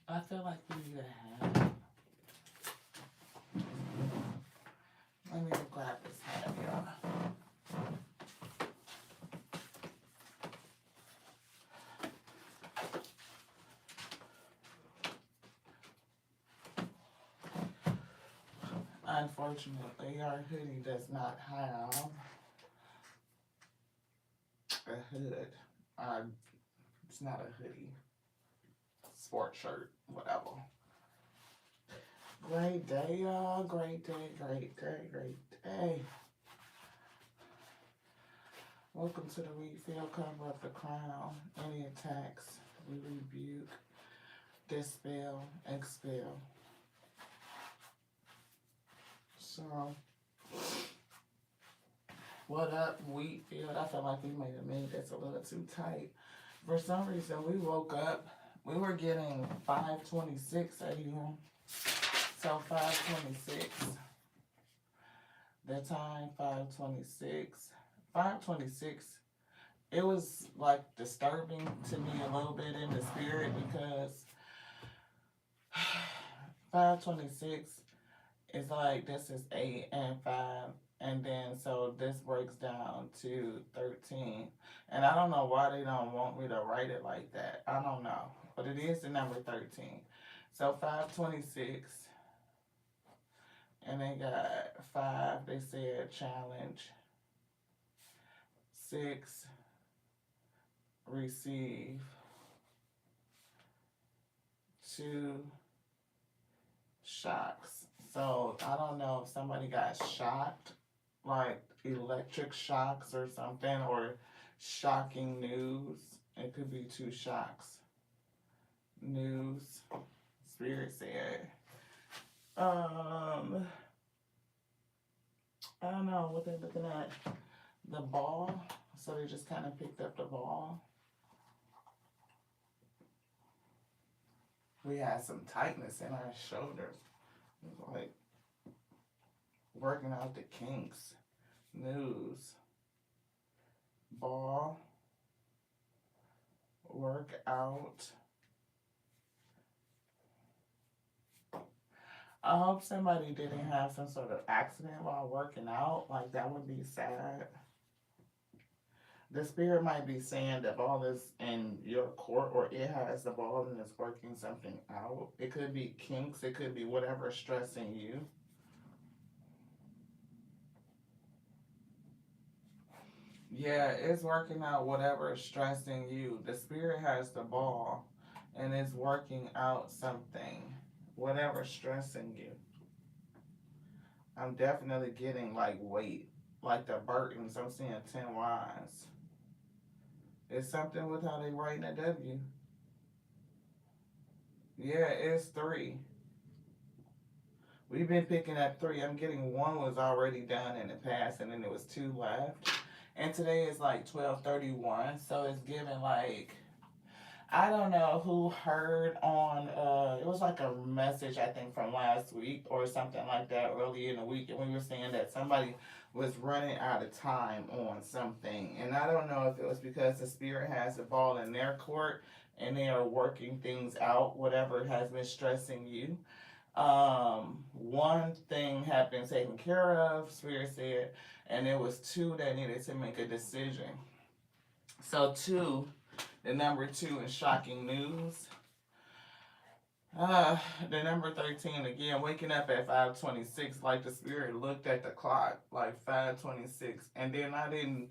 I feel like we need a hat. Let me grab this hat, y'all. Unfortunately, our hoodie does not have a hood. Uh, it's not a hoodie. Sport shirt, whatever. Great day, y'all. Great day, great day, great day. Welcome to the refill cover of the crown. Any attacks, we rebuke, dispel, expel. So, what up, Wheatfield? I feel like we made a minute that's a little too tight. For some reason, we woke up, we were getting 526 a.m. So 526. The time 526. 526. It was like disturbing to me a little bit in the spirit because 526 is like this is 8 and 5. And then so this breaks down to 13. And I don't know why they don't want me to write it like that. I don't know. But it is the number 13. So 526. And they got 5, they said challenge. 6, receive. 2, shocks. So I don't know if somebody got shocked, like electric shocks or something, or shocking news. It could be 2 shocks. News. Spirit said. I don't know what they're looking at. The ball. So they just kind of picked up the ball. We had some tightness in our shoulders. It was like working out the kinks. News. Ball. Work out. I hope somebody didn't have some sort of accident while working out. Like, that would be sad. The spirit might be saying the ball is in your court, or it has the ball and it's working something out. It could be kinks. It could be whatever's stressing you. Yeah, it's working out whatever is stressing you. The spirit has the ball and it's working out something, whatever's stressing you. I'm definitely getting like weight, like the Burtons. I'm seeing 10 Ys. It's something with how they writing a W. Yeah, it's 3. We've been picking up 3. I'm getting 1 was already done in the past, and then there was 2 left. And today is like 12:31, so it's giving like, I don't know who heard on it was like a message I think from last week or something like that early in the week, and we were saying that somebody was running out of time on something. And I don't know if it was because the spirit has the ball in their court and they are working things out, whatever has been stressing you. One thing had been taken care of, spirit said, and there was 2 that needed to make a decision. So 2, the number 2 in shocking news. The number 13 again, waking up at 526, like the spirit looked at the clock, like 526, and then I didn't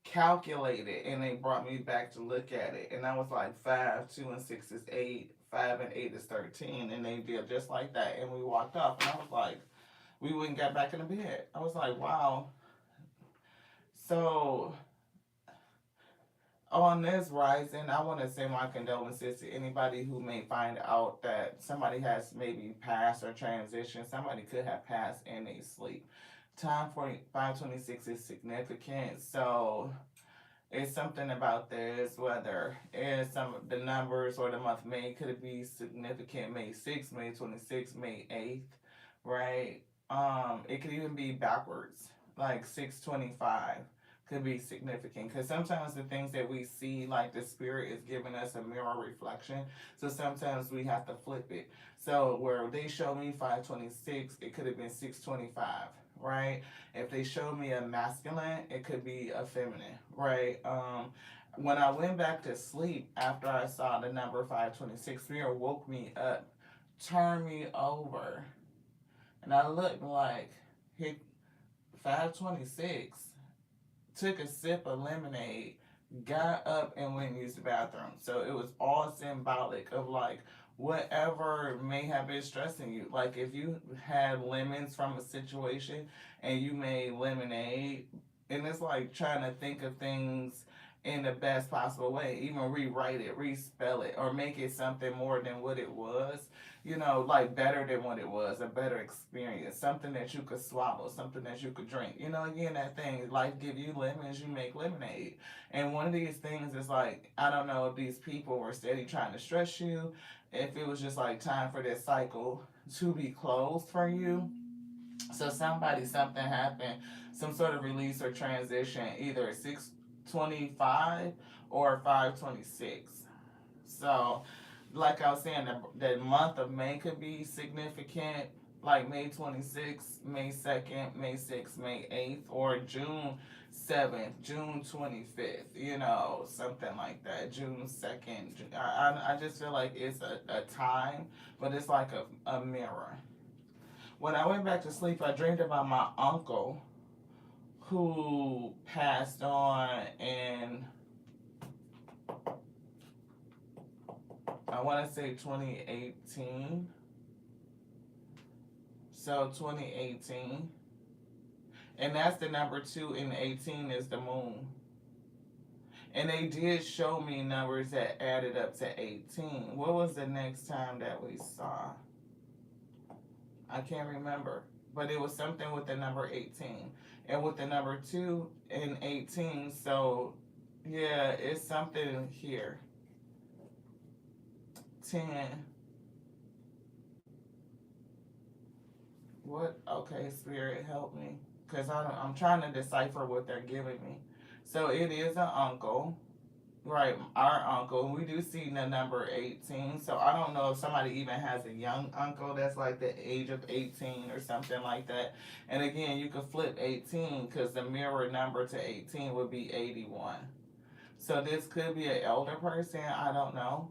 calculate it, and they brought me back to look at it, and I was like 5, 2 and 6 is 8, 5 and 8 is 13, and they did just like that, and we walked off, and I was like, we wouldn't get back in the bed. I was like, wow. So on this rising, I want to send my condolences to anybody who may find out that somebody has maybe passed or transitioned. Somebody could have passed in a sleep. Time for 526 is significant, so it's something about this, whether it's some the numbers or the month May could be significant. May 6th, May 26th, May 8th, right? It could even be backwards, like 625 could be significant, because sometimes the things that we see, like the spirit is giving us a mirror reflection, so sometimes we have to flip it. So where they show me 526, it could have been 625, right? If they show me a masculine, it could be a feminine, right? When I went back to sleep after I saw the number 526, spirit woke me up, turned me over, and I looked like hit 526, took a sip of lemonade, got up and went and used the bathroom. So it was all symbolic of like whatever may have been stressing you. Like if you had lemons from a situation and you made lemonade, and it's like trying to think of things in the best possible way, even rewrite it, respell it, or make it something more than what it was, like better than what it was, a better experience, something that you could swallow, something that you could drink. Again, that thing, life give you lemons, you make lemonade. And one of these things is like, I don't know if these people were steady trying to stress you, if it was just like time for this cycle to be closed for you. So something happened, some sort of release or transition, either 625 or 526. So, like I was saying, the month of May could be significant, like May 26th, May 2nd, May 6th, May 8th, or June 7th, June 25th, something like that, June 2nd. I just feel like it's a time, but it's like a mirror. When I went back to sleep, I dreamed about my uncle who passed on in, I want to say 2018. So 2018. And that's the number 2 in 18 is the moon. And they did show me numbers that added up to 18. What was the next time that we saw? I can't remember. But it was something with the number 18. And with the number 2 in 18, so yeah, it's something here. 10. What? Okay, Spirit, help me. Because I'm trying to decipher what they're giving me. So it is an uncle. Right, our uncle. We do see the number 18. So I don't know if somebody even has a young uncle that's like the age of 18 or something like that. And again, you could flip 18 because the mirror number to 18 would be 81. So this could be an elder person. I don't know.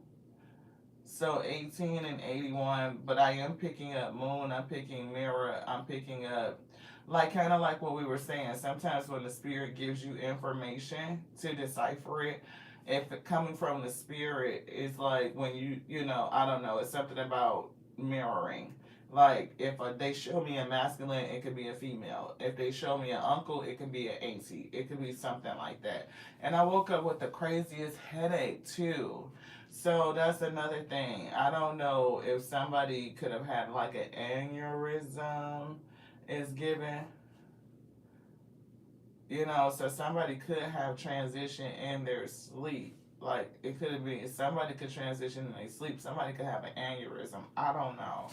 So 18 and 81, but I am picking up moon, I'm picking mirror, I'm picking up like kind of like what we were saying. Sometimes when the spirit gives you information to decipher it, if it coming from the spirit, it's like when I don't know, it's something about mirroring. Like if they show me a masculine, it could be a female. If they show me an uncle, it could be an auntie. It could be something like that. And I woke up with the craziest headache too. So that's another thing. I don't know if somebody could have had like an aneurysm is given. So somebody could have transition in their sleep. Like it could be somebody could transition in their sleep. Somebody could have an aneurysm. I don't know.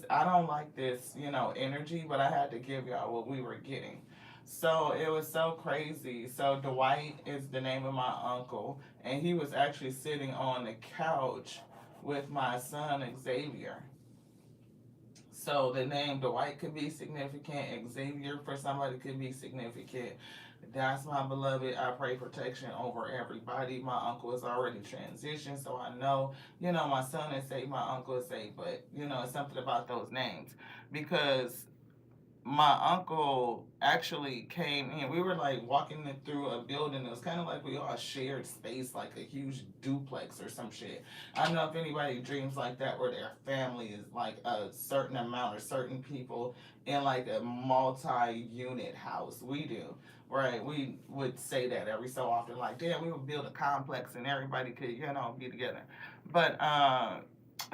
I don't like this, energy, but I had to give y'all what we were getting. So it was so crazy. So Dwight is the name of my uncle, and he was actually sitting on the couch with my son Xavier. So the name Dwight could be significant. Xavier for somebody could be significant. That's my beloved. I pray protection over everybody. My uncle is already transitioned, so I know, my son is saved, my uncle is saved, but, it's something about those names. Because my uncle actually came in. We were like walking through a building. It was kind of like we all shared space, like a huge duplex or some shit. I don't know if anybody dreams like that where their family is like a certain amount or certain people in like a multi-unit house. We do. Right, we would say that every so often, like, damn, we would build a complex and everybody could, be together. But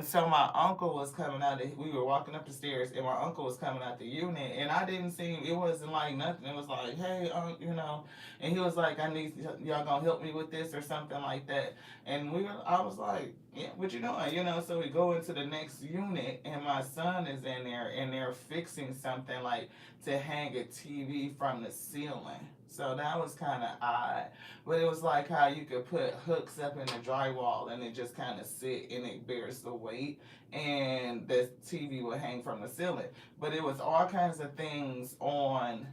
so my uncle was coming out. We were walking up the stairs, and my uncle was coming out the unit, and I didn't see him. It wasn't like nothing. It was like, hey, and he was like, I need y'all gonna help me with this or something like that. And I was like, yeah, what you doing? So we go into the next unit, and my son is in there, and they're fixing something like to hang a TV from the ceiling. So that was kind of odd. But it was like how you could put hooks up in the drywall and it just kind of sit and it bears the weight and the TV would hang from the ceiling. But it was all kinds of things on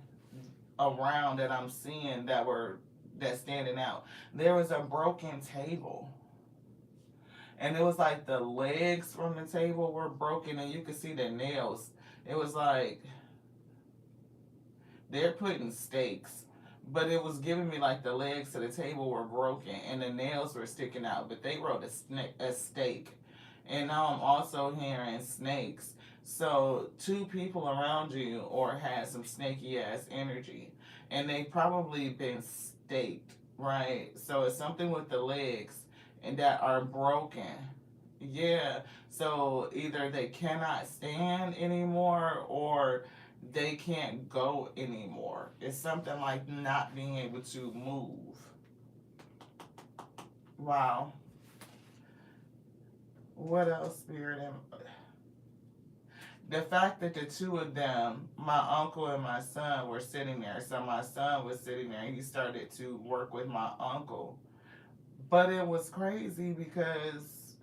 around that I'm seeing that standing out. There was a broken table. And it was like the legs from the table were broken and you could see the nails. It was like they're putting stakes, but it was giving me like the legs to the table were broken and the nails were sticking out, but they wrote a stake. And now I'm also hearing snakes. So two people around you or had some snaky ass energy and they probably been staked, right? So it's something with the legs and that are broken. Yeah. So either they cannot stand anymore or they can't go anymore. It's something like not being able to move. Wow. What else, Spirit? The fact that the two of them, my uncle and my son, were sitting there. So my son was sitting there and he started to work with my uncle. But it was crazy because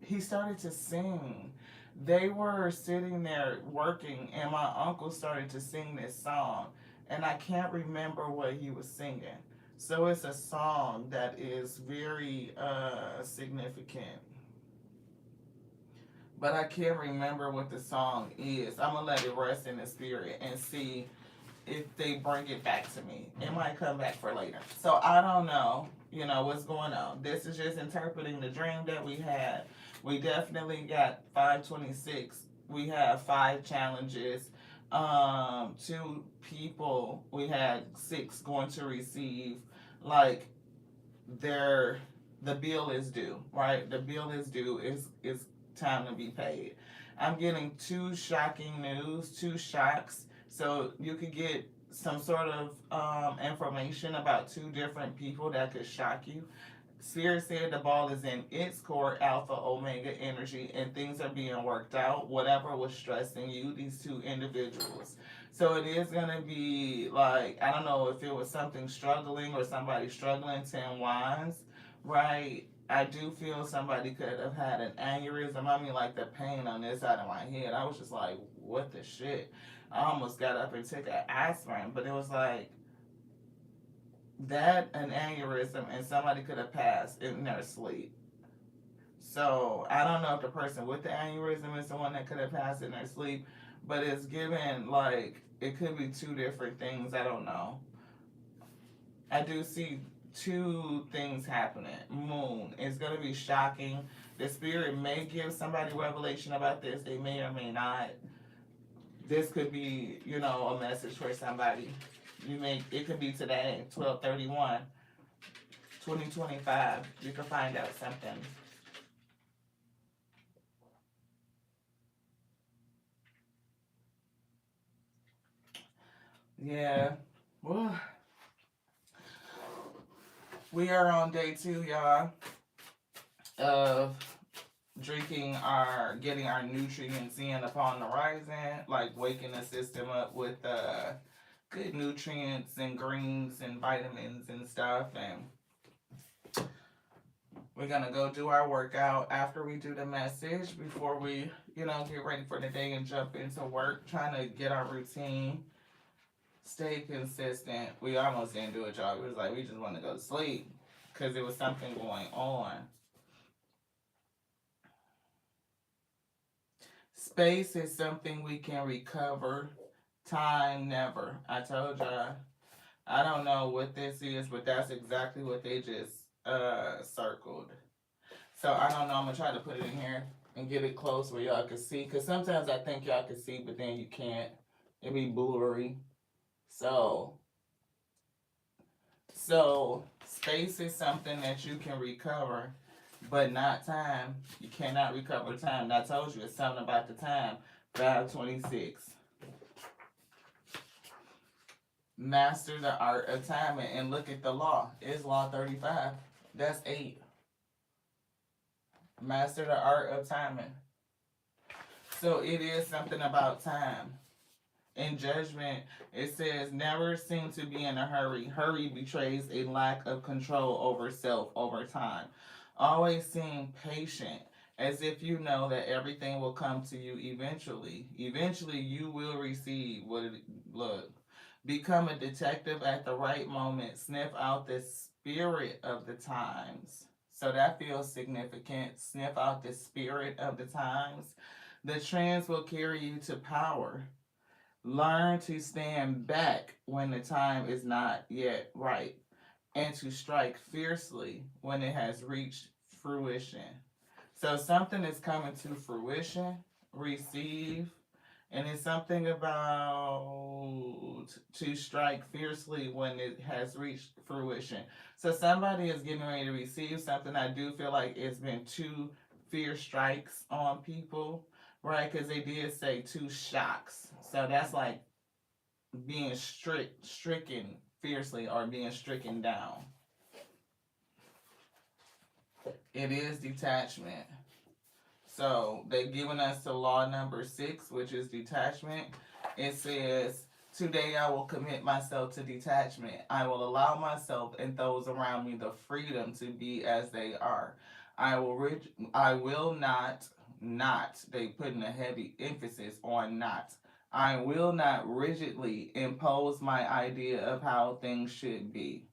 he started to sing. They were sitting there working, and my uncle started to sing this song, and I can't remember what he was singing. So it's a song that is very significant, but I can't remember what the song is. I'm gonna let it rest in the spirit and see if they bring it back to me. It might come back for later. So I don't know, what's going on. This is just interpreting the dream that we had. We definitely got 526. We have 5 challenges. 2 people. We had 6 going to receive like their the bill is due, right? The bill is due. Is time to be paid. I'm getting 2 shocking news, 2 shocks. So you could get some sort of information about 2 different people that could shock you. Spirit said the ball is in its core, alpha, omega energy, and things are being worked out. Whatever was stressing you, these 2 individuals. So it is going to be like, I don't know if it was something struggling or somebody struggling, 10 wands, right? I do feel somebody could have had an aneurysm. I mean, like the pain on this side of my head. I was just like, what the shit? I almost got up and took an aspirin, but it was like, that an aneurysm and somebody could have passed in their sleep. So I don't know if the person with the aneurysm is the one that could have passed in their sleep, but it's given like it could be 2 different things. I don't know. I do see 2 things happening. Moon is going to be shocking. The spirit may give somebody revelation about this. They may or may not. This could be, a message for somebody. It could be today, 12/31, 2025. You can find out something. Yeah. Well, we are on day 2, y'all, of getting our nutrients in upon the rising, like waking the system up with good nutrients and greens and vitamins and stuff. And we're gonna go do our workout after we do the message before we, get ready for the day and jump into work, trying to get our routine, stay consistent. We almost didn't do it, y'all. It was like we just want to go to sleep because there was something going on. Space is something we can recover. Time, never. I told y'all. I don't know what this is, but that's exactly what they just circled. So I don't know. I'm gonna try to put it in here and get it close where y'all can see. Cause sometimes I think y'all can see, but then you can't. It be blurry. So space is something that you can recover, but not time. You cannot recover time. I told you it's something about the time. 526. Master the art of timing and look at the law. It's law 35. That's 8. Master the art of timing. So it is something about time. In Judgment, it says, never seem to be in a hurry. Hurry betrays a lack of control over self over time. Always seem patient, as if you know that everything will come to you eventually. Eventually, you will receive what it look. Become a detective at the right moment. Sniff out the spirit of the times. So that feels significant. Sniff out the spirit of the times. The trends will carry you to power. Learn to stand back when the time is not yet right, and to strike fiercely when it has reached fruition. So something is coming to fruition, receive, and it's something about to strike fiercely when it has reached fruition. So somebody is getting ready to receive something. I do feel like it's been two fierce strikes on people, right? Because they did say two shocks. So that's like being stricken fiercely or being stricken down. It is detachment. So they've given us the law number 6, which is detachment. It says, today I will commit myself to detachment. I will allow myself and those around me the freedom to be as they are. I will not, they put in a heavy emphasis on not. I will not rigidly impose my idea of how things should be.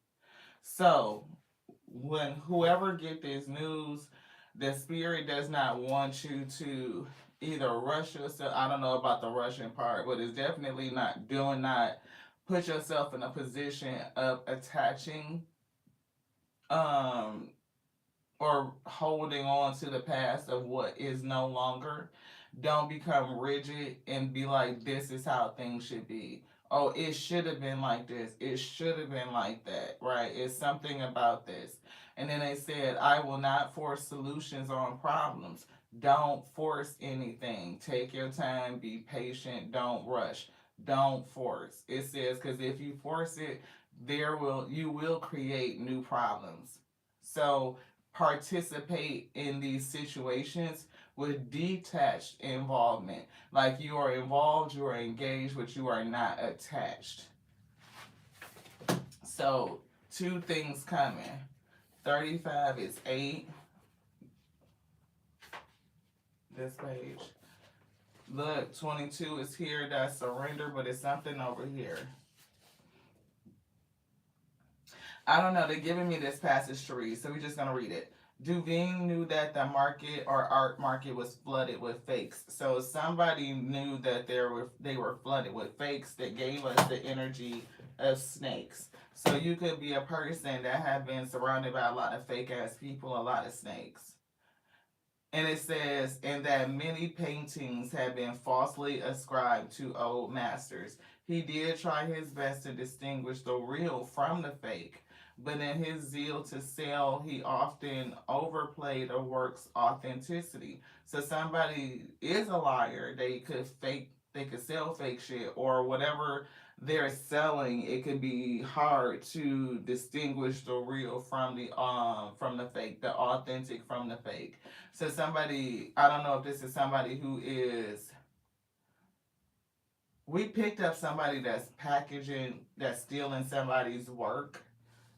So when whoever get this news, the spirit does not want you to either rush yourself. I don't know about the rushing part, but it's definitely not doing not put yourself in a position of attaching um or holding on to the past of what is no longer. Don't become rigid and be like, this is how things should be. Oh, it should have been like this. It should have been like that, right? It's something about this. And then they said, I will not force solutions on problems. Don't force anything. Take your time, be patient, don't rush. Don't force. It says, because if you force it, you will create new problems. So participate in these situations with detached involvement. Like you are involved, you are engaged, but you are not attached. So, two things coming. 35 is 8. This page. Look, 22 is here. That's surrender, but it's something over here. I don't know. They're giving me this passage to read, so we're just going to read it. Duveen knew that the market or art market was flooded with fakes. So somebody knew that they were flooded with fakes that gave us the energy of snakes. So you could be a person that have been surrounded by a lot of fake ass people, a lot of snakes. And it says, and that many paintings have been falsely ascribed to old masters. He did try his best to distinguish the real from the fake, but in his zeal to sell, he often overplayed a work's authenticity. So somebody is a liar. They could sell fake shit or whatever they're selling. It could be hard to distinguish the real from the fake, the authentic from the fake. So somebody, I don't know if this is somebody who is, we picked up somebody that's packaging, that's stealing somebody's work,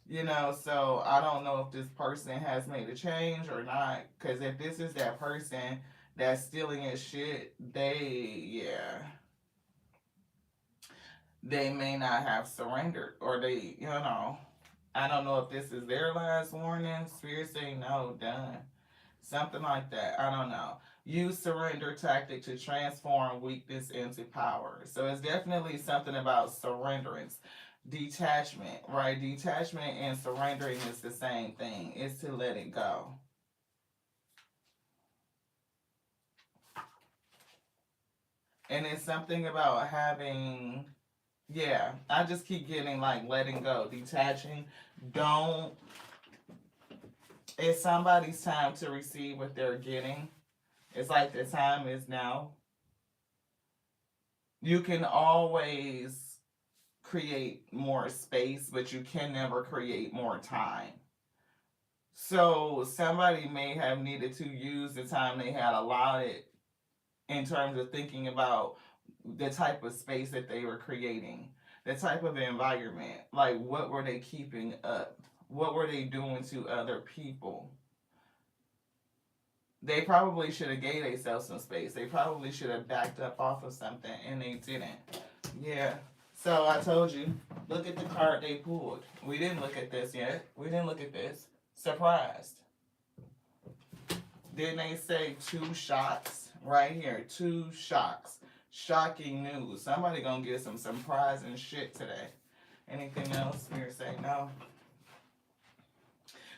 so I don't know if this person has made a change or not, because if this is that person that's stealing his shit, they may not have surrendered, or I don't know if this is their last warning. Spirit say no, done. Something like that. I don't know. Use surrender tactic to transform weakness into power. So it's definitely something about surrenderance. Detachment, right? Detachment and surrendering is the same thing. It's to let it go. And it's something about having, I just keep getting like letting go, detaching. Don't, it's somebody's time to receive what they're getting. It's like the time is now. You can always create more space, but you can never create more time. So somebody may have needed to use the time they had allotted in terms of thinking about the type of space that they were creating, the type of environment. Like, what were they keeping up? What were they doing to other people? They probably should have gave themselves some space. They probably should have backed up off of something, and they didn't. Yeah. So I told you, look at the card they pulled. We didn't look at this yet. We didn't look at this. Surprised. Didn't they say 2 shocks? Right here, 2 shocks. Shocking news. Somebody gonna get some surprising shit today. Anything else? Spirit say no.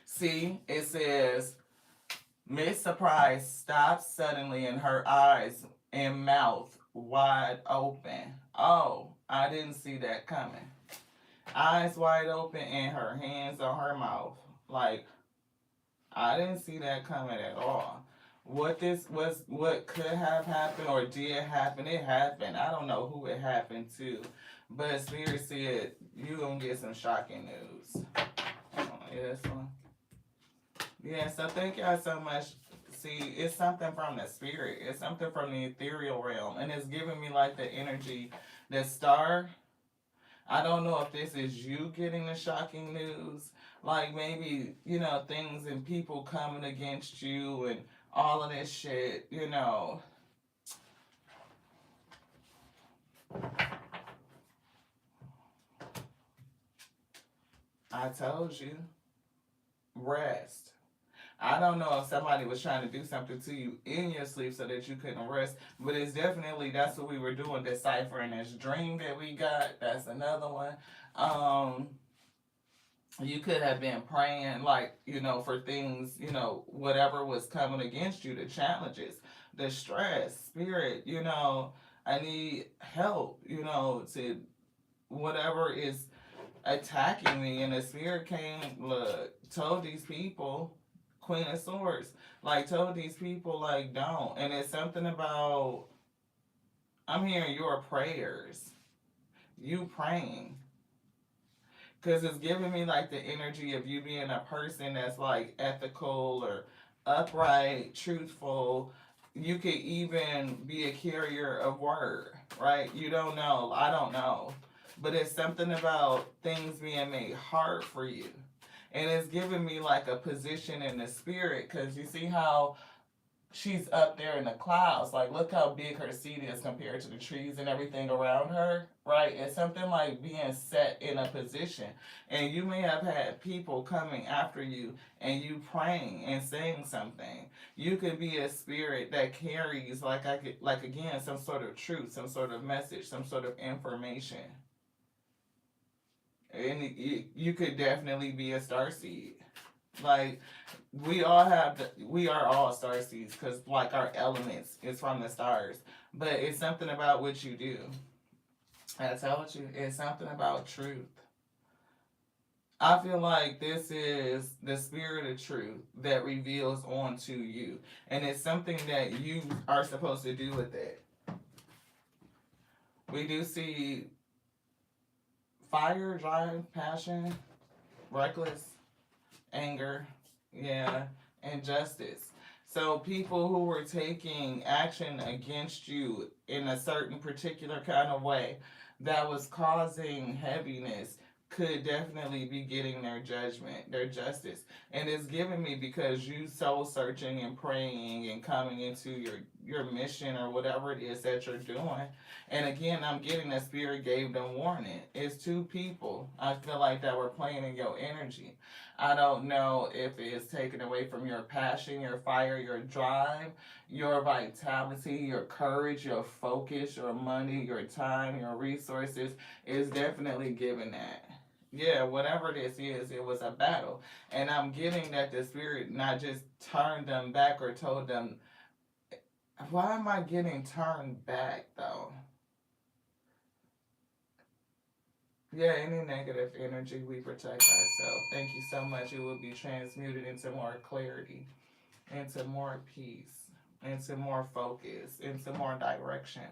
See, it says Miss Surprise stopped suddenly and her eyes and mouth wide open. Oh, I didn't see that coming. Eyes wide open and her hands on her mouth. Like, I didn't see that coming at all. What could have happened or did happen, it happened. I don't know who it happened to. But Spirit said, you gonna get some shocking news. Yeah, this one. Yeah, so thank y'all so much. See, it's something from the spirit. It's something from the ethereal realm. And it's giving me like the energy, the star. I don't know if this is you getting the shocking news. Like maybe, things and people coming against you and all of this shit. I told you. Rest. I don't know if somebody was trying to do something to you in your sleep so that you couldn't rest, but it's definitely that's what we were doing, deciphering this dream that we got. That's another one. You could have been praying, like, for things, whatever was coming against you, the challenges, the stress, spirit, I need help, to whatever is attacking me. And the spirit came, look, told these people, Queen of Swords, like, told these people, like, don't. And it's something about, I'm hearing your prayers, you praying. Because it's giving me, like, the energy of you being a person that's, like, ethical or upright, truthful. You could even be a carrier of word, right? You don't know. I don't know. But it's something about things being made hard for you. And it's giving me, like, a position in the spirit. Because you see how she's up there in the clouds. Like, look how big her seat is compared to the trees and everything around her, right? It's something like being set in a position. And you may have had people coming after you and you praying and saying something. You could be a spirit that carries, like again, some sort of truth, some sort of message, some sort of information. And you could definitely be a starseed. Like, we are all star seeds because, like, our elements is from the stars. But it's something about what you do. I told you, it's something about truth. I feel like this is the spirit of truth that reveals onto you. And it's something that you are supposed to do with it. We do see fire, drive, passion, reckless, anger, yeah, injustice. So people who were taking action against you in a certain particular kind of way that was causing heaviness could definitely be getting their judgment, their justice. And it's giving me because you soul searching and praying and coming into your mission or whatever it is that you're doing. And again, I'm getting that spirit gave them warning. It's 2 people I feel like that were playing in your energy. I don't know if it's taken away from your passion, your fire, your drive, your vitality, your courage, your focus, your money, your time, your resources. It's definitely giving that. Yeah, whatever this is, it was a battle. And I'm getting that the spirit not just turned them back or told them, why am I getting turned back though? Yeah, any negative energy, we protect ourselves. Thank you so much. It will be transmuted into more clarity, into more peace, into more focus, into more direction,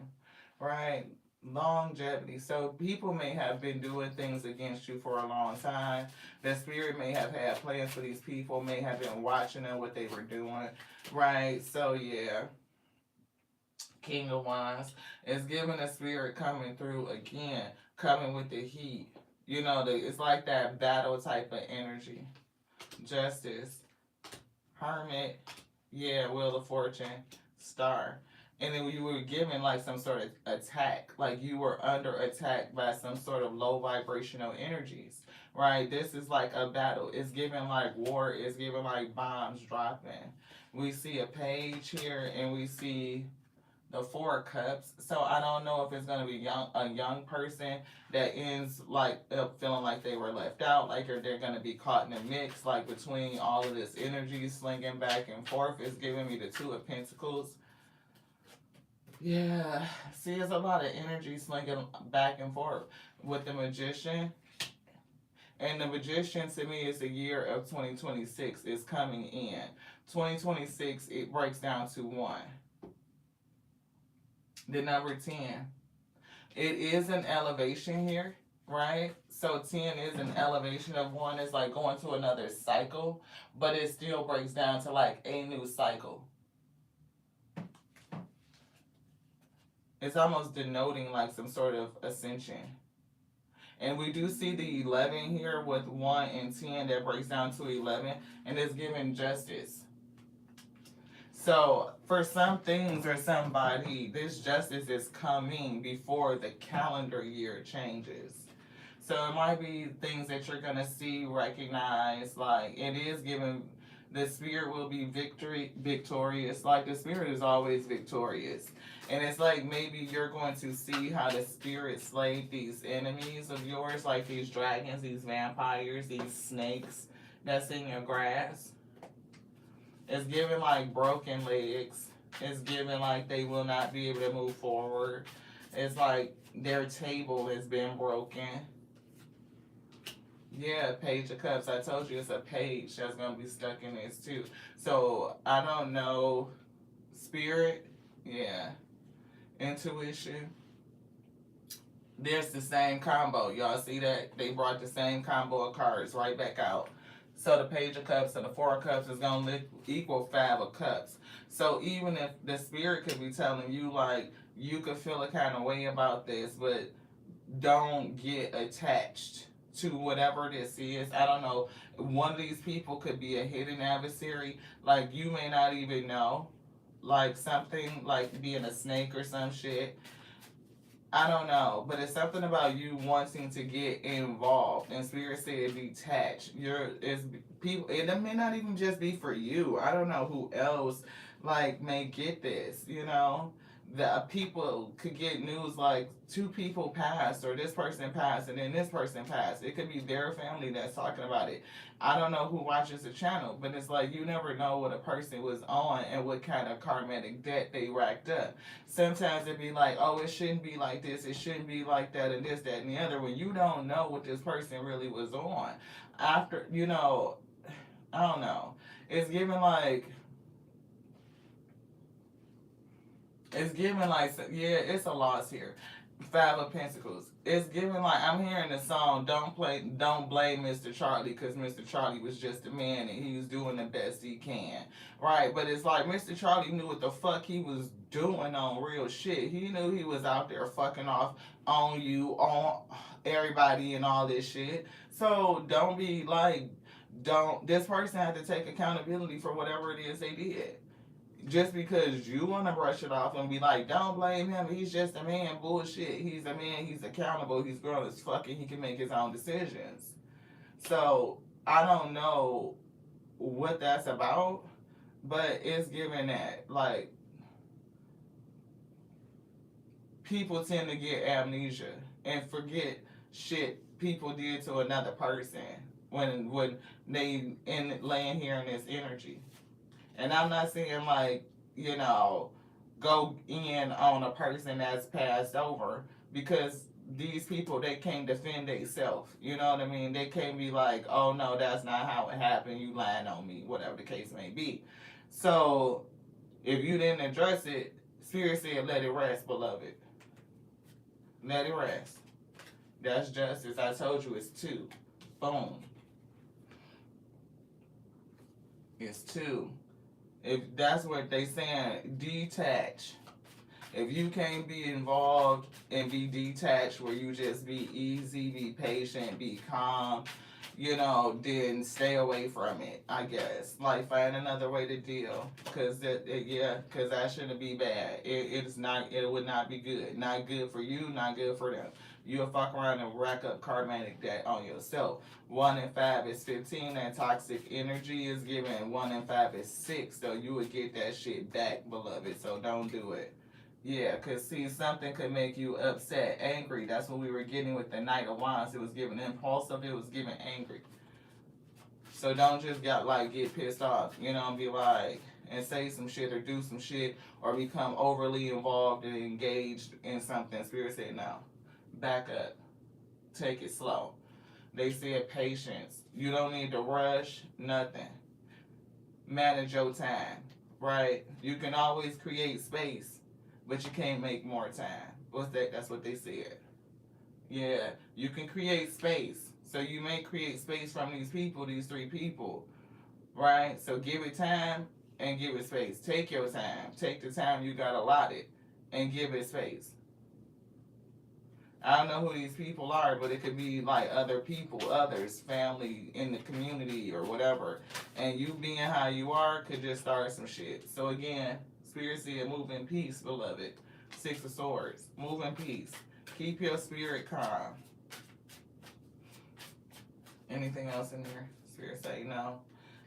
right? Longevity. So people may have been doing things against you for a long time. The spirit may have had plans for these people, may have been watching them, what they were doing, right? So yeah. King of Wands. It's giving a spirit coming through again, coming with the heat. You know, it's like that battle type of energy. Justice, Hermit, yeah, Wheel of Fortune, Star. And then you were given like some sort of attack, like you were under attack by some sort of low vibrational energies, right? This is like a battle. It's given like war, it's given like bombs dropping. We see a page here and we see the Four of Cups. So I don't know if it's gonna be a young person that ends like feeling like they were left out, like or they're gonna be caught in a mix, like between all of this energy slinging back and forth. It's giving me the Two of Pentacles. Yeah, see, there's a lot of energy slinging back and forth with the Magician. And the Magician to me is the year of 2026 is coming in. 2026, it breaks down to 1. The number 10. It is an elevation here, right? So 10 is an elevation of 1. It's like going to another cycle, but it still breaks down to like a new cycle. It's almost denoting like some sort of ascension. And we do see the 11 here with 1 and 10 that breaks down to 11, and it's giving justice. So for some things or somebody, this justice is coming before the calendar year changes. So it might be things that you're going to see, recognize, like it is given, the spirit will be victorious. Like the spirit is always victorious. And it's like maybe you're going to see how the spirit slayed these enemies of yours, like these dragons, these vampires, these snakes that's in your grass. It's giving like broken legs. It's giving like they will not be able to move forward. It's like their table has been broken. Yeah, Page of Cups. I told you it's a page that's going to be stuck in this too. So I don't know. Spirit. Yeah. Intuition. There's the same combo. Y'all see that? They brought the same combo of cards right back out. So the Page of Cups and the Four of Cups is going to equal 5 of Cups. So even if the spirit could be telling you, like, you could feel a kind of way about this, but don't get attached to whatever this is. I don't know. One of these people could be a hidden adversary. Like, you may not even know. Like, something like being a snake or some shit. I don't know, but it's something about you wanting to get involved. And Spirit said detach. It may not even just be for you. I don't know who else like may get this, you know. The people could get news like 2 people passed or this person passed and then this person passed. It could be their family that's talking about it. I don't know who watches the channel, but it's like you never know what a person was on and what kind of karmatic debt they racked up. Sometimes it'd be like, oh, it shouldn't be like this, it shouldn't be like that, and this, that, and the other, when you don't know what this person really was on. After, you know, I don't know. It's giving like, yeah, it's a loss here. 5 of Pentacles. It's giving like, I'm hearing the song, don't blame Mr. Charlie, because Mr. Charlie was just a man and he was doing the best he can. Right? But it's like Mr. Charlie knew what the fuck he was doing on real shit. He knew he was out there fucking off on you, on everybody and all this shit. So don't be like, this person had to take accountability for whatever it is they did. Just because you want to brush it off and be like, don't blame him, he's just a man, bullshit. He's a man, he's accountable, he's grown as fucking, he can make his own decisions. So, I don't know what that's about, but it's given that, like, people tend to get amnesia and forget shit people did to another person when they laying here in this energy. And I'm not saying like, you know, go in on a person that's passed over, because these people, they can't defend themselves. You know what I mean? They can't be like, oh no, that's not how it happened, you lying on me, whatever the case may be. So if you didn't address it, Spirit said let it rest, beloved. Let it rest. That's justice. I told you it's 2. Boom. It's 2. If that's what they saying, detach. If you can't be involved and be detached where you just be easy, be patient, be calm, then stay away from it, I guess. Like, find another way to deal. Because that shouldn't be bad. It would not be good. Not good for you, not good for them. You'll fuck around and rack up karmatic debt on yourself. 1 in 5 is 15. That toxic energy is given. 1 in 5 is 6. So you would get that shit back, beloved. So don't do it. Yeah, because see, something could make you upset, angry. That's what we were getting with the Knight of Wands. It was given impulsive, it was given angry. So don't just get pissed off, and be like, and say some shit or do some shit or become overly involved and engaged in something. Spirit said, no, back up, take it slow. They said patience. You don't need to rush, nothing. Manage your time, right? You can always create space, but you can't make more time. What's that? That's what they said. Yeah, you can create space. So you may create space from these people, these 3 people, right? So give it time and give it space. Take your time. Take the time you got allotted and give it space. I don't know who these people are, but it could be like other people, others, family in the community or whatever. And you being how you are could just start some shit. So again, Spirit said, move in peace, beloved. 6 of Swords. Move in peace. Keep your spirit calm. Anything else in there? Spirit say no.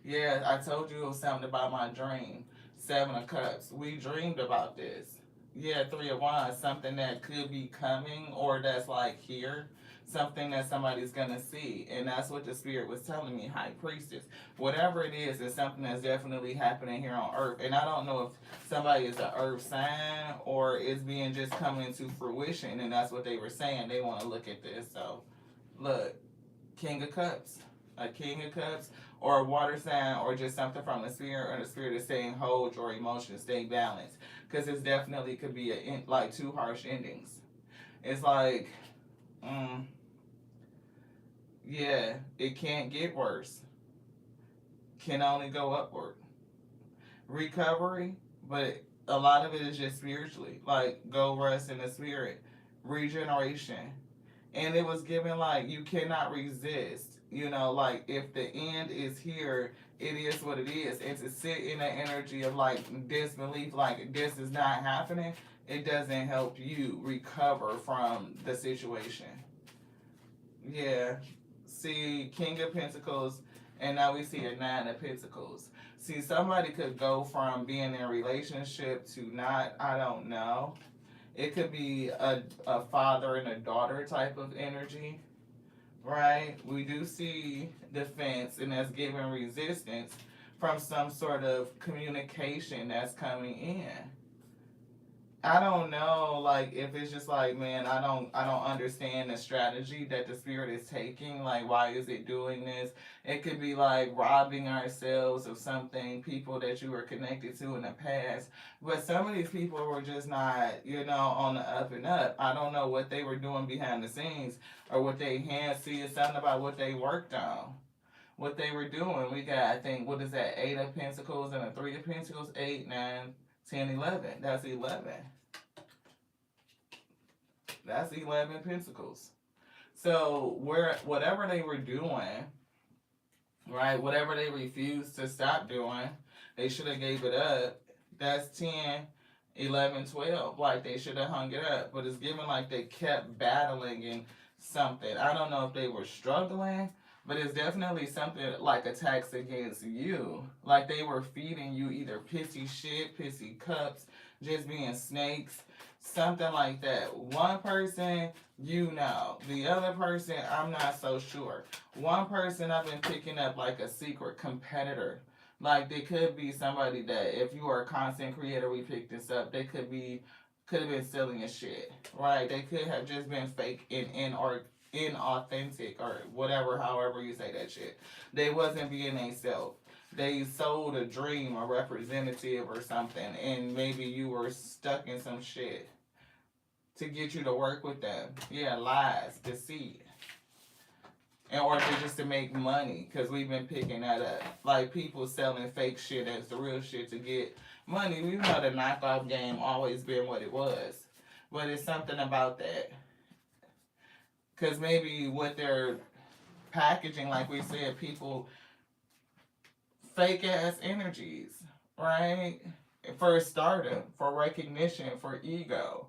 Yeah, I told you it was something about my dream. 7 of Cups. We dreamed about this. Yeah, 3 of Wands. Something that could be coming or that's like here. Something that somebody's going to see. And that's what the Spirit was telling me, High Priestess. Whatever it is, it's something that's definitely happening here on Earth. And I don't know if somebody is an Earth sign or it's being just coming to fruition. And that's what they were saying. They want to look at this. So, look. King of Cups, a King of Cups, or a water sign, or just something from the Spirit, or the Spirit is saying hold your emotions, stay balanced, because it definitely could be like 2 harsh endings. It's like, yeah, it can't get worse, can only go upward. Recovery, but a lot of it is just spiritually, like go rest in the Spirit, regeneration. And it was given like you cannot resist, like if the end is here, it is what it is. And to sit in the energy of like disbelief, like this is not happening, it doesn't help you recover from the situation. Yeah. See, King of Pentacles, and now we see a 9 of Pentacles. See, somebody could go from being in a relationship to not, I don't know. It could be a father and a daughter type of energy, right? We do see defense, and that's giving resistance from some sort of communication that's coming in. I don't know, like if it's just like, man, I don't understand the strategy that the Spirit is taking. Like, why is it doing this? It could be like robbing ourselves of something, people that you were connected to in the past. But some of these people were just not, on the up and up. I don't know what they were doing behind the scenes or what they hands see. It's something about what they worked on. What they were doing. We got, I think, what is that? 8 of Pentacles and a 3 of Pentacles. 8, 9, 10, 11. That's 11. That's 11 Pentacles. So whatever they were doing, right? Whatever they refused to stop doing, they should have gave it up. That's 10, 11, 12. Like they should have hung it up. But it's given like they kept battling in something. I don't know if they were struggling, but it's definitely something like attacks against you. Like they were feeding you either pissy shit, pissy cups, just being snakes, something like that. One person, the other person, I'm not so sure. One person I've been picking up like a secret competitor. Like they could be somebody that if you are a content creator, we picked this up. They could have been selling a shit, right? They could have just been fake or inauthentic or whatever, however you say that shit. They wasn't being they self. They sold a dream, a representative or something, and maybe you were stuck in some shit to get you to work with them. Yeah, lies, deceit. in order just to make money, because we've been picking that up. Like people selling fake shit as the real shit to get money. We know the knockoff game always been what it was, but it's something about that. Because maybe what they're packaging, like we said, people fake ass energies, right? For stardom, for recognition, for ego.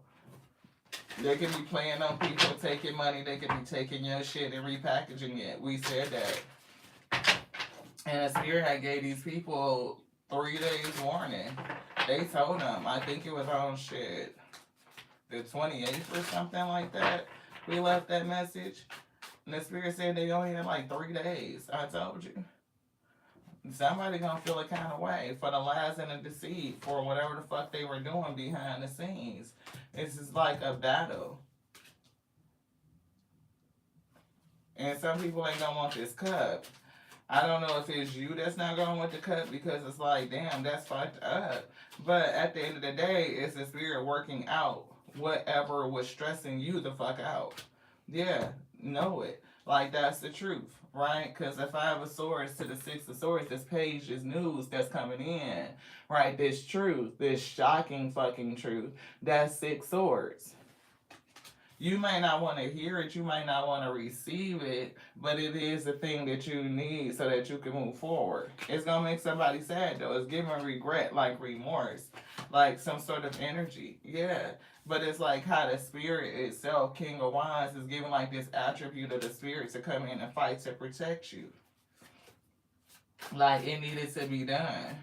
They could be playing on people taking money. They could be taking your shit and repackaging it. We said that. And the spirit had gave these people 3 days warning. They told them, I think it was on shit, the 28th or something like that. We left that message. And the spirit said they only had like 3 days. I told you. Somebody gonna feel a kind of way for the lies and the deceit for whatever the fuck they were doing behind the scenes. This is like a battle. And some people ain't gonna want this cup. I don't know if it's you that's not going with the cup, because it's like, damn, that's fucked up. But at the end of the day, it's the spirit working out whatever was stressing you the fuck out. Yeah, know it. Like, that's the truth, right? Because the 5 of Swords to the 6 of Swords, this page is news that's coming in, right? This truth, this shocking fucking truth, that's 6 Swords. You may not want to hear it, you might not want to receive it, but it is the thing that you need so that you can move forward. It's going to make somebody sad, though. It's giving regret, like remorse, like some sort of energy. Yeah, but it's like how the spirit itself, King of Wands, is giving like this attribute of the spirit to come in and fight to protect you. Like it needed to be done.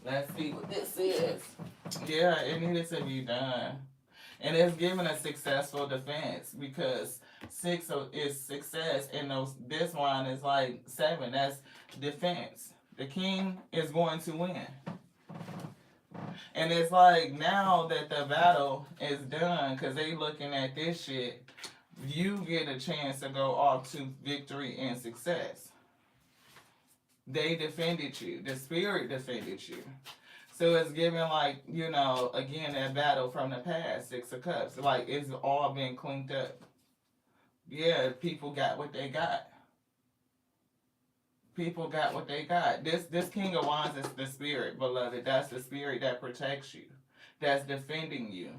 Let's see what this is. Yeah, it needed to be done. And it's given a successful defense, because 6 is success, and this one is like 7. That's defense. The king is going to win. And it's like now that the battle is done, because they looking at this shit, you get a chance to go off to victory and success. They defended you. The spirit defended you. So it's giving like, you know, again, that battle from the past, 6 of Cups. Like, it's all been cleaned up. Yeah, people got what they got. People got what they got. This King of Wands is the spirit, beloved. That's the spirit that protects you. That's defending you.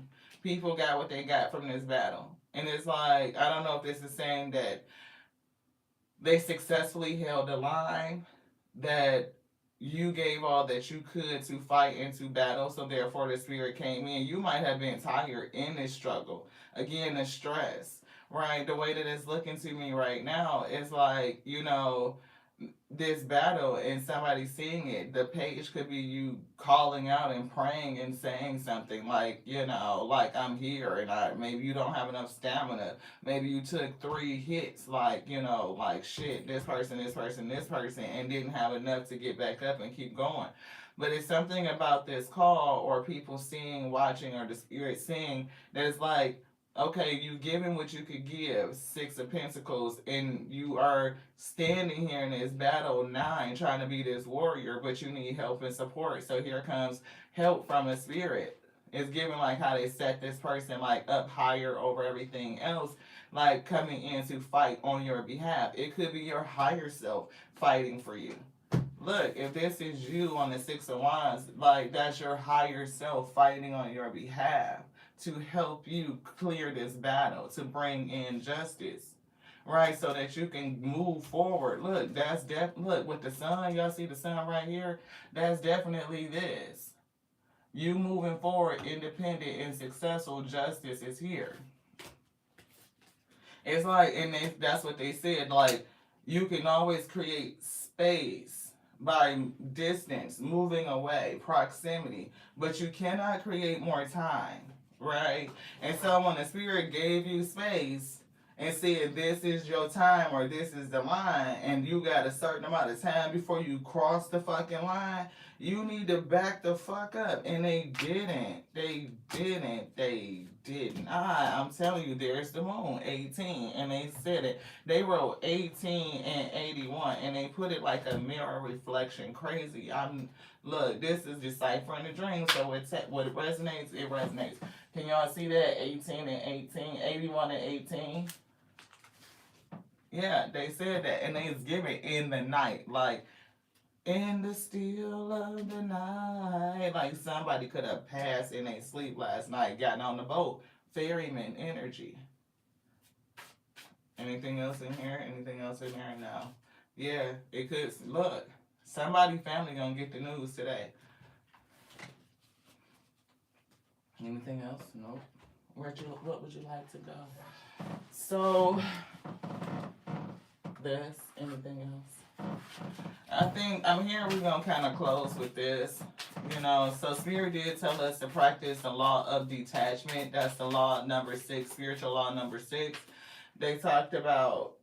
People got what they got from this battle. And it's like, I don't know if this is saying that they successfully held the line, that you gave all that you could to fight into battle, so therefore the spirit came in. You might have been tired in this struggle. Again, the stress, right? The way that it's looking to me right now is like, you know, this battle and somebody seeing it. The page could be you calling out and praying and saying something like, you know, like, I'm here, and maybe you don't have enough stamina. Maybe you took 3 hits, like, you know, like shit, this person, and didn't have enough to get back up and keep going. But it's something about this call, or people seeing, watching, or the spirit seeing, that it's like, okay, you given what you could give, 6 of Pentacles, and you are standing here in this battle 9, trying to be this warrior, but you need help and support. So here comes help from a spirit. It's given like how they set this person like up higher over everything else, like coming in to fight on your behalf. It could be your higher self fighting for you. Look, if this is you on the 6 of Wands, like that's your higher self fighting on your behalf, to help you clear this battle, to bring in justice, right? So that you can move forward. Look, look, with the sun, y'all see the sun right here? That's definitely this. You moving forward, independent and successful, justice is here. It's like, and that's what they said, like, you can always create space by distance, moving away, proximity, but you cannot create more time. Right? And so when the spirit gave you space and said, this is your time, or this is the line, and you got a certain amount of time before you cross the fucking line, you need to back the fuck up. And they didn't. They didn't. I'm telling you, there's the moon, 18, and they said it. They wrote 18 and 81, and they put it like a mirror reflection. Crazy. Look, this is deciphering the dream, so what it resonates, it resonates. Can y'all see that? 18 and 18, 81 and 18. Yeah, they said that, and they was given in the night, like in the still of the night. Like somebody could have passed in their sleep last night, gotten on the boat. Ferryman energy. Anything else in here? Anything else in here? No. Yeah, it could. Look, somebody family gonna get the news today. Anything else? Nope. What would you like to go? So, this. Anything else? I think I'm here. We're gonna kind of close with this. You know, so Spirit did tell us to practice the law of detachment. That's the law number 6, spiritual law number 6. They talked about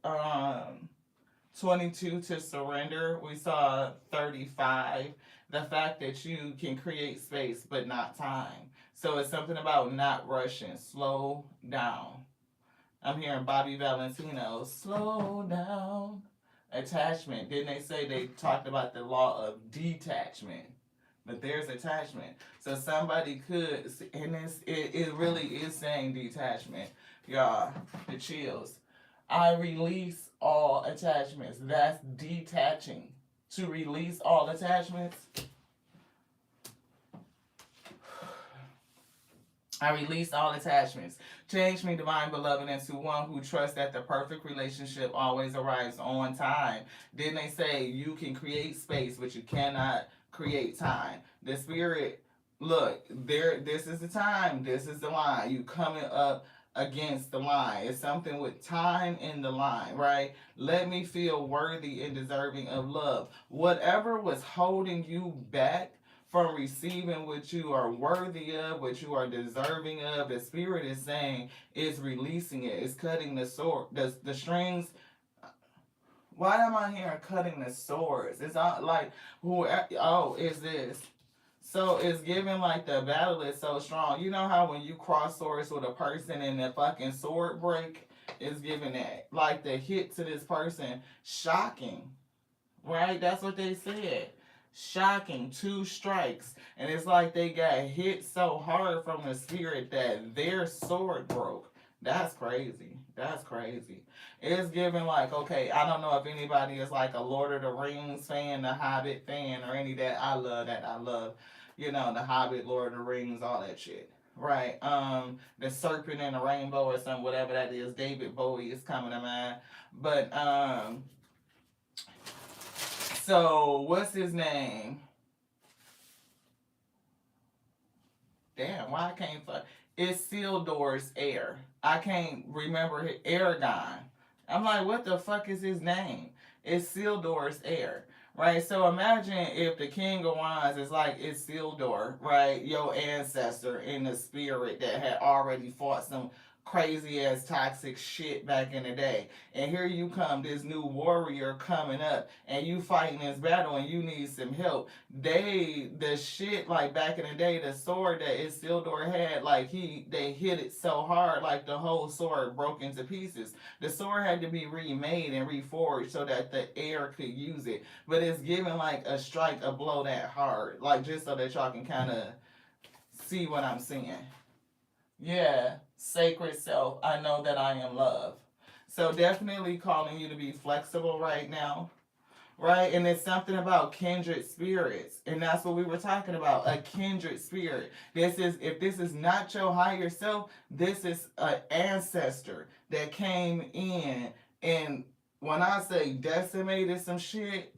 22 to surrender. We saw 35. The fact that you can create space but not time. So it's something about not rushing. Slow down. I'm hearing Bobby Valentino. Slow down. Attachment. Didn't they say they talked about the law of detachment? But there's attachment. So somebody could, and it really is saying detachment. Y'all, the chills. I release all attachments. That's detaching. To release all attachments. I release all attachments. Change me, divine beloved, into one who trusts that the perfect relationship always arrives on time. Didn't they say you can create space, but you cannot create time? The Spirit, look, this is the time. This is the line. You coming up against the line. It's something with time in the line, right? Let me feel worthy and deserving of love. Whatever was holding you back from receiving what you are worthy of, what you are deserving of, the Spirit is saying is releasing it. It's cutting the sword, the strings. Why am I hearing cutting the swords? It's not like is this? So it's giving like the battle is so strong. You know how when you cross swords with a person and the fucking sword break, it's giving that. Like the hit to this person, shocking. Right? That's what they said. Shocking, 2 strikes. And it's like they got hit so hard from the Spirit that their sword broke. That's crazy. That's crazy. It's giving like, okay, I don't know if anybody is like a Lord of the Rings fan, the Hobbit fan, or any of that. I love that. I love, the Hobbit, Lord of the Rings, all that shit. Right. The Serpent and the Rainbow or something, whatever that is. David Bowie is coming to mind. But so what's his name? Damn, why I can't fuck? It's Sildor's heir. I can't remember Aragon. I'm like, what the fuck is his name? It's Sildor's heir, right? So imagine if the King of Wands is like Isildur, right? Your ancestor in the spirit that had already fought some crazy ass toxic shit back in the day. And here you come, this new warrior coming up, and you fighting this battle and you need some help. The shit like back in the day, the sword that Isildur had, like they hit it so hard, like the whole sword broke into pieces. The sword had to be remade and reforged so that the heir could use it. But it's giving like a strike, a blow that hard, like just so that y'all can kind of see what I'm saying. Yeah, sacred self, I know that I am love. So definitely calling you to be flexible right now, right? And it's something about kindred spirits, and that's what we were talking about, a kindred spirit. If this is not your higher self, this is an ancestor that came in, and when I say decimated some shit,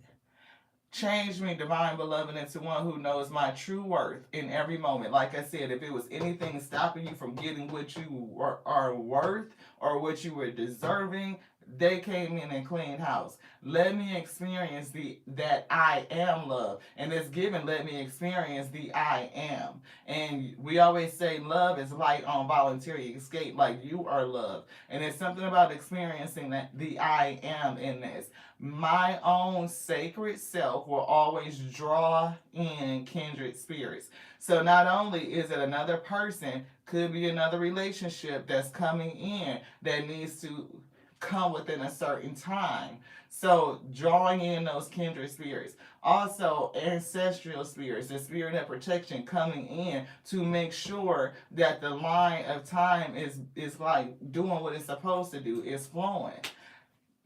change me, divine beloved, into one who knows my true worth in every moment. Like I said, if it was anything stopping you from getting what you are worth or what you were deserving, they came in and cleaned house. Let me experience that I am love. And it's given, let me experience the I am. And we always say love is light on voluntary escape, like you are love. And it's something about experiencing that the I am in this. My own sacred self will always draw in kindred spirits. So not only is it another person, could be another relationship that's coming in that needs to come within a certain time. So drawing in those kindred spirits. Also, ancestral spirits, the spirit of protection coming in to make sure that the line of time is like doing what it's supposed to do, is flowing.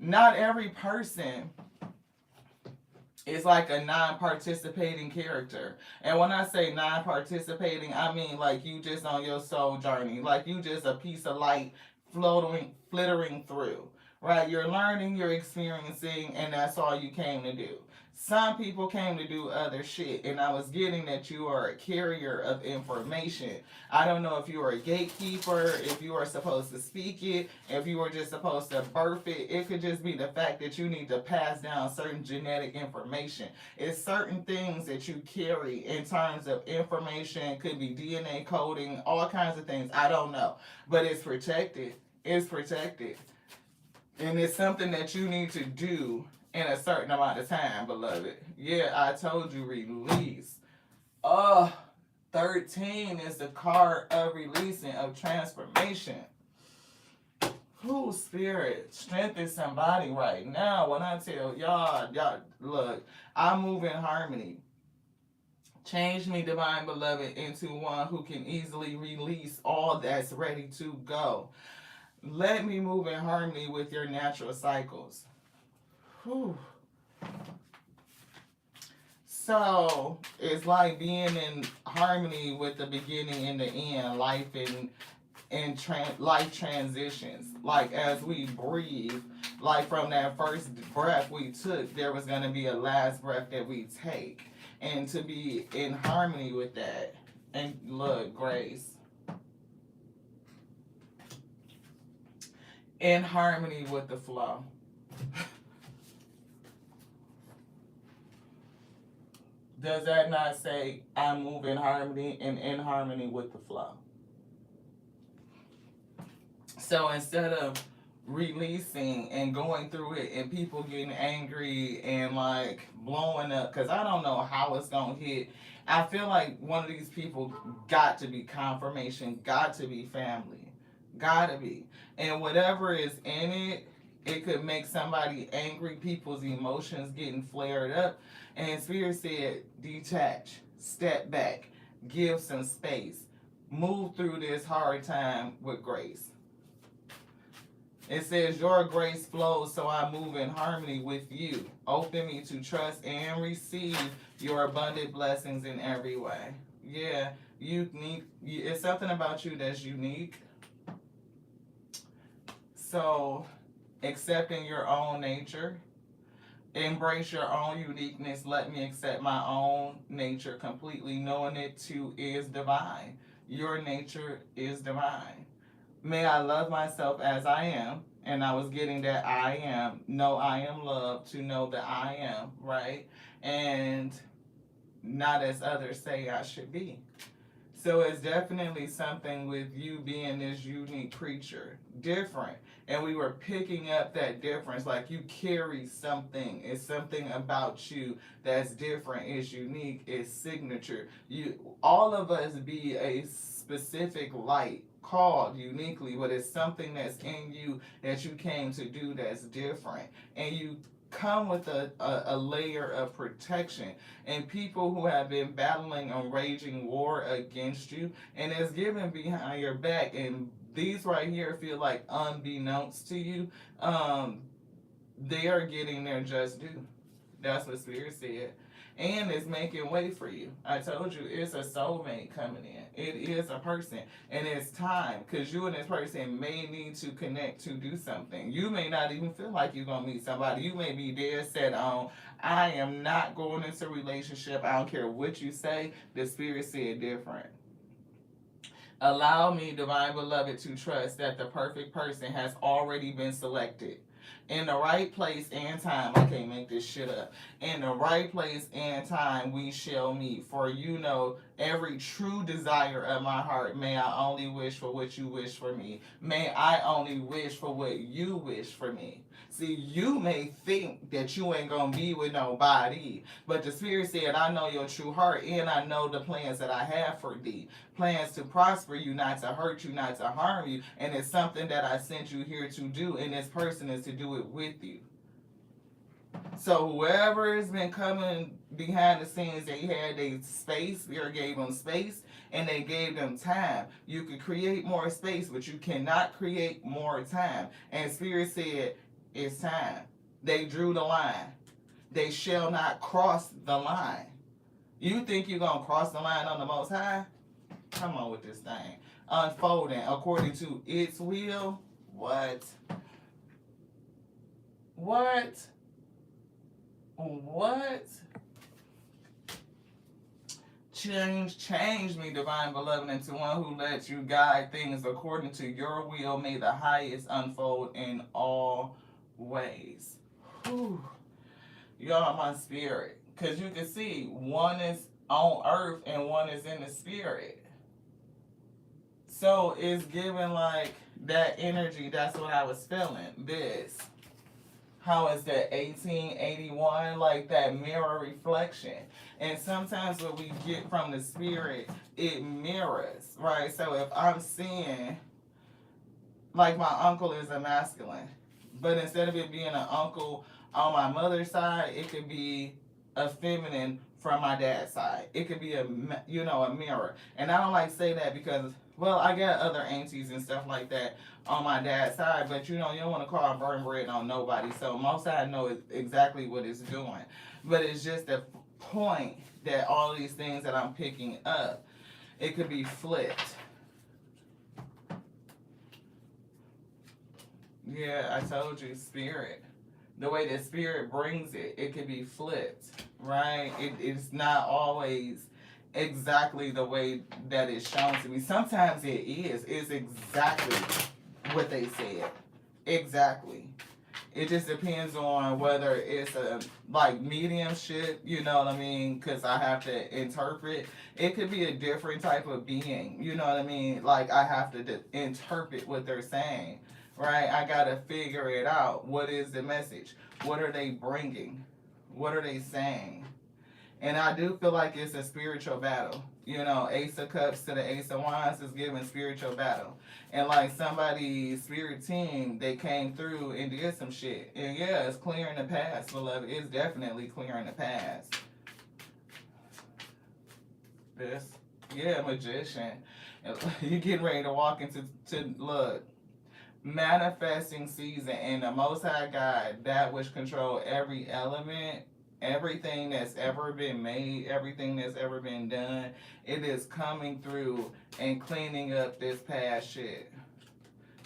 Not every person is like a non-participating character. And when I say non-participating, I mean like you just on your soul journey, like you just a piece of light floating, flittering through. Right? You're learning, you're experiencing, and that's all you came to do. Some people came to do other shit, and I was getting that you are a carrier of information. I don't know if you are a gatekeeper, if you are supposed to speak it, if you were just supposed to birth it. It could just be the fact that you need to pass down certain genetic information. It's certain things that you carry in terms of information. It could be DNA coding, all kinds of things. I don't know. But it's protected. It's protected. And it's something that you need to do in a certain amount of time, beloved. Yeah, I told you, release. 13 is the card of releasing, of transformation. Who spirit strengthen somebody right now. When I tell y'all, look, I move in harmony. Change me, divine beloved, into one who can easily release all that's ready to go. Let me move in harmony with your natural cycles. Whew. So it's like being in harmony with the beginning and the end, life and life transitions. Like as we breathe, like from that first breath we took, there was going to be a last breath that we take, and to be in harmony with that. And look, Grace, in harmony with the flow. Does that not say I move in harmony and in harmony with the flow? So instead of releasing and going through it and people getting angry and like blowing up, because I don't know how it's going to hit. I feel like one of these people got to be confirmation, got to be family, gotta be. And whatever is in it, it could make somebody angry, people's emotions getting flared up. And Spirit said, detach, step back, give some space, move through this hard time with grace. It says, your grace flows, so I move in harmony with you. Open me to trust and receive your abundant blessings in every way. Yeah, unique. It's something about you that's unique. So, accepting your own nature. Embrace your own uniqueness. Let me accept my own nature completely, knowing it too is divine. Your nature is divine. May I love myself as I am. And I was getting that I am. Know I am loved, to know that I am, right? And not as others say I should be. So it's definitely something with you being this unique creature, different. And we were picking up that difference, like you carry something. It's something about you that's different, it's unique, it's signature. All of us be a specific light called uniquely, but it's something that's in you that you came to do that's different. And you come with a layer of protection, and people who have been battling a raging war against you, and it's given behind your back, and these right here feel like unbeknownst to you, they are getting their just due. That's what Spirit said. And it's making way for you. I told you, it's a soulmate coming in. It is a person. And it's time. Because you and this person may need to connect to do something. You may not even feel like you're going to meet somebody. You may be dead set on, I am not going into a relationship. I don't care what you say. The Spirit said different. Allow me, divine beloved, to trust that the perfect person has already been selected. In the right place and time, I can't make this shit up. In the right place and time, we shall meet. For you know every true desire of my heart. May I only wish for what you wish for me. May I only wish for what you wish for me. See, you may think that you ain't gonna be with nobody, but the Spirit said, I know your true heart, and I know the plans that I have for thee. Plans to prosper you, not to hurt you, not to harm you. And it's something that I sent you here to do, and this person is to do it with you. So whoever has been coming behind the scenes, they had their space, Spirit gave them space, and they gave them time. You could create more space, but you cannot create more time. And Spirit said, it's time. They drew the line. They shall not cross the line. You think you're going to cross the line on the Most High? Come on with this thing. Unfolding according to its will. What? What? What? Change me, divine beloved, into one who lets you guide things according to your will. May the highest unfold in all ways. Whew. Y'all, my spirit. Because you can see one is on earth and one is in the spirit. So it's giving like that energy. That's what I was feeling. This. How is that 1881? Like that mirror reflection. And sometimes what we get from the spirit, it mirrors, right? So if I'm seeing, like my uncle is a masculine, but instead of it being an uncle on my mother's side, it could be a feminine from my dad's side. It could be a mirror. And I don't like to say that because, well, I got other aunties and stuff like that on my dad's side, but you don't want to call burn bread on nobody. So most I know exactly what it's doing. But it's just the point that all these things that I'm picking up, it could be flipped. Yeah, I told you, spirit. The way that spirit brings it, it could be flipped, right? It's not always exactly the way that it's shown to me. Sometimes it is. It's exactly what they said. Exactly. It just depends on whether it's a like mediumship, you know what I mean? Because I have to interpret. It could be a different type of being, you know what I mean? Like I have to interpret what they're saying, right? I gotta figure it out. What is the message? What are they bringing? What are they saying? And I do feel like it's a spiritual battle. You know, Ace of Cups to the Ace of Wands is giving spiritual battle. And like somebody's spirit team, they came through and did some shit. And yeah, it's clearing the past, beloved. It's definitely clearing the past. This, yeah, magician. You're getting ready to walk into look. Manifesting season and the Most High God, that which control every element, everything that's ever been made, everything that's ever been done, it is coming through and cleaning up this past shit.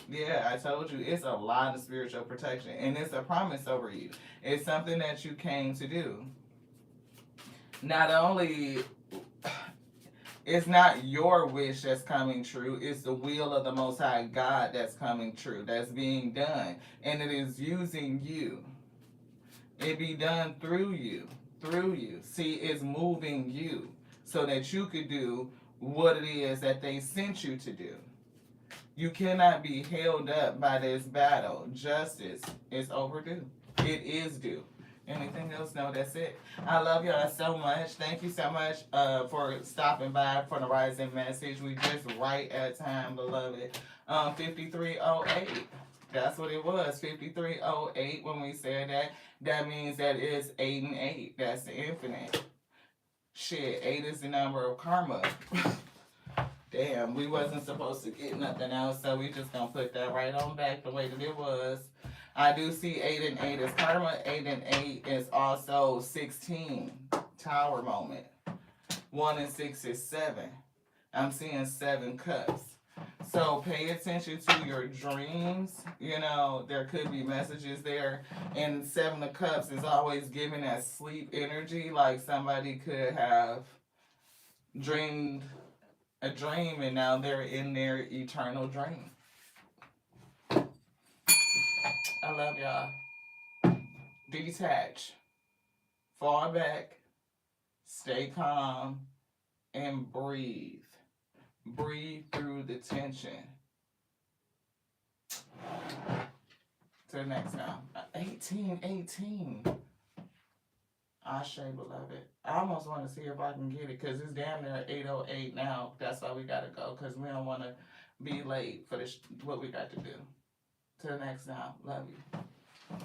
Yeah, I told you, it's a lot of spiritual protection, and it's a promise over you. It's something that you came to do. Not only, it's not your wish that's coming true, it's the will of the Most High God that's coming true, that's being done, and it is using you. It be done through you. See, it's moving you so that you could do what it is that they sent you to do. You cannot be held up by this battle. Justice is overdue. It is due. Anything else? No, that's it. I love y'all so much. Thank you so much for stopping by for the Rising Message. We just right at time, beloved. 5308. That's what it was. 5308 when we said that. That means that it's 8 and 8. That's the infinite. Shit, 8 is the number of karma. Damn, we wasn't supposed to get nothing else, so we just gonna put that right on back the way that it was. I do see 8 and 8 is karma. 8 and 8 is also 16. Tower moment. 1 and 6 is 7. I'm seeing 7 cups. So pay attention to your dreams. You know, there could be messages there. And 7 of Cups is always giving that sleep energy. Like somebody could have dreamed a dream and now they're in their eternal dream. I love y'all. Detach. Fall back. Stay calm. And breathe. Breathe through the tension. To the next now. 1818. Ashe, beloved. I almost want to see if I can get it because it's damn near 8:08 now. That's why we got to go because we don't want to be late for what we got to do. To the next now. Love you.